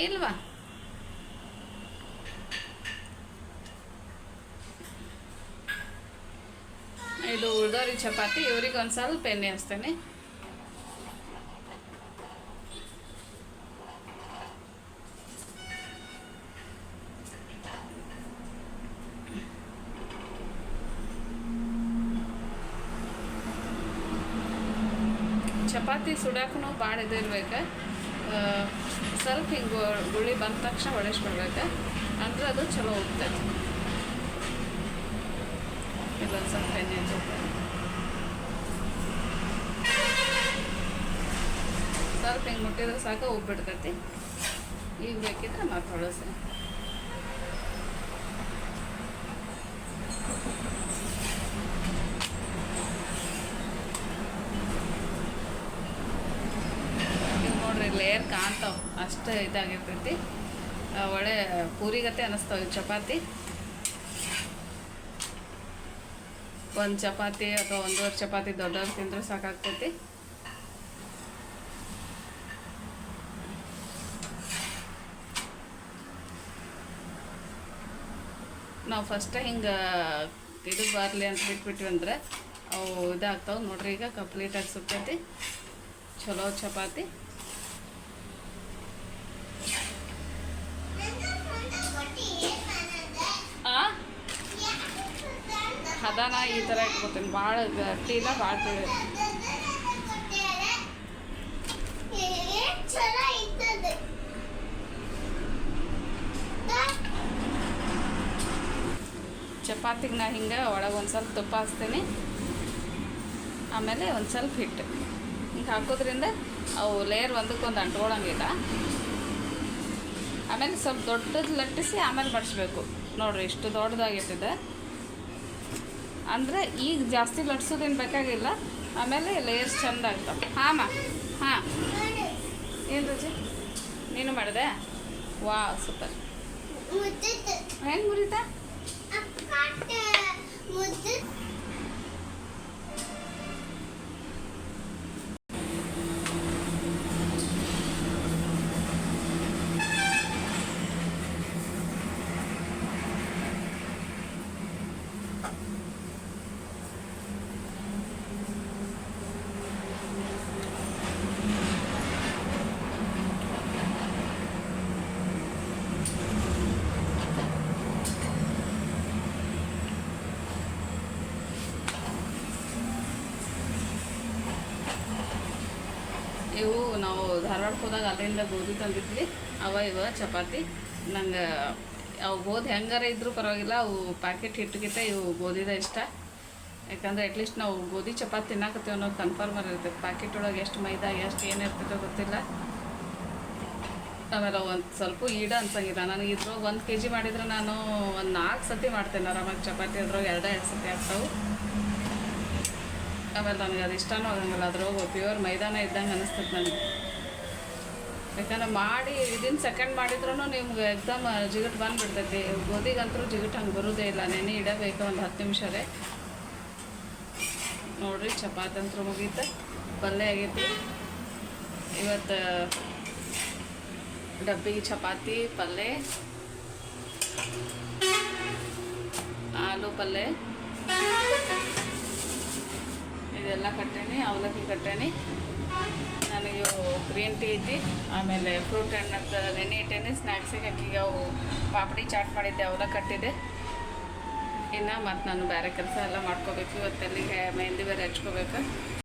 ಇಲ್ವಾ? ಇದು ಉಳ್ದೋರಿ ಚಪಾತಿ, ಇವ್ರಿಗೆ ಒಂದು ಸ್ವಲ್ಪ ಎಣ್ಣೆ ಹಚ್ತೇನೆ. ಚಪಾತಿ ಸುಡಾಕೂ ಭಾಳ ಇದಿರ್ಬೇಕು. ಸ್ವಲ್ಪ ಹಿಂಗೆ ಗುಳಿ ಬಂದ ತಕ್ಷಣ ಹೊಡೆಸ್ಬಿಡ್ಬೇಕು, ಅಂದ್ರೆ ಅದು ಚಲೋ ಹೋಗ್ತೈತಿ. ಇಲ್ಲೊಂದು ಸ್ವಲ್ಪ ಎಣ್ಣೆ ಹಚ್ಚುತ್ತೆ, ಸ್ವಲ್ಪ ಹಿಂಗೆ ಮುಟ್ಟಿದ್ರೆ ಸಾಕು ಉಬ್ಬಿಡ್ತೈತಿ. ಈಗ ಬೇಕಿದ್ರೆ ಮತ್ತೆ ಹೊಳಸೆ. ಈಗ ನೋಡ್ರಿ ಲೇಯರ್ ಕಾಣ್ತಾವ, ಅಷ್ಟು ಇದಾಗಿರ್ತೈತಿ. ಒಳ್ಳೆ ಪೂರಿಗತೆ ಅನ್ನಿಸ್ತಾವೆ ಚಪಾತಿ. ಒಂದು ಚಪಾತಿ ಅಥವಾ 1.5 ಚಪಾತಿ ದೊಡ್ಡವ್ರು ತಿಂದ್ರೆ ಸಾಕಾಗ್ತೈತಿ. ನಾವು ಫಸ್ಟ್ ಹಿಂಗೆ ಇದು ಬರಲಿ ಅಂತ ಬಿಟ್ಬಿಟ್ವಿ ಅಂದ್ರೆ ಅವು ಇದಾಗ್ತಾವೆ. ನೋಡ್ರಿ ಈಗ ಕಂಪ್ಲೀಟಾಗಿ ಸುತ್ತೈತಿ ಚಲೋ ಚಪಾತಿ. ಹದಾನ ಈ ಥರ ಇಟ್ಕೊತೀನಿ, ಭಾಳ ಗಟ್ಟಿ ಇಲ್ಲ, ಭಾಳ ತಿಳಿ. ಚಪಾತಿಗೆ ನಾ ಹಿಂಗೆ ಒಳಗೆ ಒಂದು ಸ್ವಲ್ಪ ತುಪ್ಪ ಹಚ್ತೀನಿ, ಆಮೇಲೆ ಒಂದು ಸ್ವಲ್ಪ ಹಿಟ್ಟು ಹಿಂಗೆ ಹಾಕೋದ್ರಿಂದ ಅವು ಲೇಯರ್ ಒಂದಕ್ಕೊಂದು ಅಂಟ್ಕೊಳಂಗಿಲ್ಲ. ಆಮೇಲೆ ಸ್ವಲ್ಪ ದೊಡ್ಡದು ಲಟ್ಟಿಸಿ ಆಮೇಲೆ ಬಡಿಸ್ಬೇಕು. ನೋಡಿರಿ ಇಷ್ಟು ದೊಡ್ಡದಾಗಿರ್ತದೆ ಅಂದರೆ ಈಗ ಜಾಸ್ತಿ ಲಟ್ಸೋದೇನು ಬೇಕಾಗಿಲ್ಲ. ಆಮೇಲೆ ಲೇಯರ್ಸ್ ಚೆಂದ ಆಗ್ತಾವೆ. ಹಾಂ ಹಾಂ, ಏನು ರುಚಿ ನೀನು ಮಾಡಿದೆ? ವಾ ಸೂಪರ್. ಹೆಂಗೆ ಮುರಿತಾ? ಇವು ನಾವು ಧಾರವಾಡಕ್ಕೆ ಹೋದಾಗ ಅಲ್ಲಿಂದ ಗೋಧಿ ತಂದಿದ್ವಿ. ಇವ ಚಪಾತಿ ನಂಗೆ ಅವು ಗೋಧಿ ಹೆಂಗಾರ ಇದ್ರೂ ಪರವಾಗಿಲ್ಲ, ಅವು ಪ್ಯಾಕೆಟ್ ಹಿಟ್ಟಿಗಿಂತ ಇವು ಗೋಧಿದ ಇಷ್ಟ. ಯಾಕಂದರೆ ಅಟ್ಲೀಸ್ಟ್ ನಾವು ಗೋಧಿ ಚಪಾತಿ ತಿನ್ನಾಕತ್ತೀವಿ ಅನ್ನೋದು ಕನ್ಫರ್ಮರ್ ಇರ್ತೈತೆ. ಪ್ಯಾಕೆಟ್ ಒಳಗೆ ಎಷ್ಟು ಮೈದಾ ಎಷ್ಟು ಏನಿರ್ತೈತೋ ಗೊತ್ತಿಲ್ಲ. ಆಮೇಲೆ ಒಂದು ಸ್ವಲ್ಪ ಈಡ ಅನ್ಸಂಗಿಲ್ಲ ನನಗೆ. ಇದ್ರೊಳಗೆ 1 kg ಮಾಡಿದ್ರೆ ನಾನು ಒಂದು 4 ಸತಿ ಮಾಡ್ತೇನೆ ಆರಾಮಾಗಿ ಚಪಾತಿ. ಅದ್ರೊಳಗೆ 2 ಸತಿ ಆಗ್ತಾವೆ. ಆಮೇಲೆ ನನಗೆ ಅದು ಇಷ್ಟನೂ ಆಗಂಗಿಲ್ಲ. ಅದ್ರೊಳಗೆ ಪ್ಯೂರ್ ಮೈದಾನ ಇದ್ದಂಗೆ ಅನ್ನಿಸ್ತದೆ ನನಗೆ. ಯಾಕಂದ್ರೆ ಮಾಡಿ ವಿದಿನ್ ಸೆಕೆಂಡ್ ಮಾಡಿದ್ರೂ ನಿಮ್ಗೆ ಎಕ್ದಮ್ ಜಿಗಟ್ ಬಂದುಬಿಡ್ತೈತಿ. ಗೋಧಿಗಂತೂ ಜಿಗಟ್ ಹಂಗೆ ಬರೋದೇ ಇಲ್ಲ, ನೆನೆ ಇಡಬೇಕು ಒಂದು 10 ನಿಮಿಷರೇ. ನೋಡಿರಿ ಚಪಾತಿ ಅಂತೂ ಮುಗೀತು, ಪಲ್ಯ ಆಗೈತಿ. ಇವತ್ತು ಡಬ್ಬಿ ಚಪಾತಿ, ಪಲ್ಯ, ಆಲೂ ಪಲ್ಯ ಇದೆಲ್ಲ ಕಟ್ಟೇನಿ. ಅವಲಕ್ಕಿ ಕಟ್ಟೇನಿ. ನನಗೆ ಗ್ರೀನ್ ಟೀ ಐತಿ, ಆಮೇಲೆ ಫ್ರೂಟ್ ಹಣ್ಣು ನೆನೆ ಇಟ್ಟೇನಿ. ಸ್ನ್ಯಾಕ್ಸಿಗೆ ಅಕ್ಕಿಗೆ ಅವು ಪಾಪಡಿ ಚಾಟ್ ಮಾಡಿದ್ದೆ, ಅವೆಲ್ಲ ಕಟ್ಟಿದೆ. ಇನ್ನು ಮತ್ತು ನಾನು ಬೇರೆ ಕೆಲಸ ಎಲ್ಲ ಮಾಡ್ಕೋಬೇಕು. ಇವತ್ತು ಅಲ್ಲಿಗೆ ಮೆಹಂದಿ ಬೇರೆ ಹಚ್ಕೋಬೇಕು.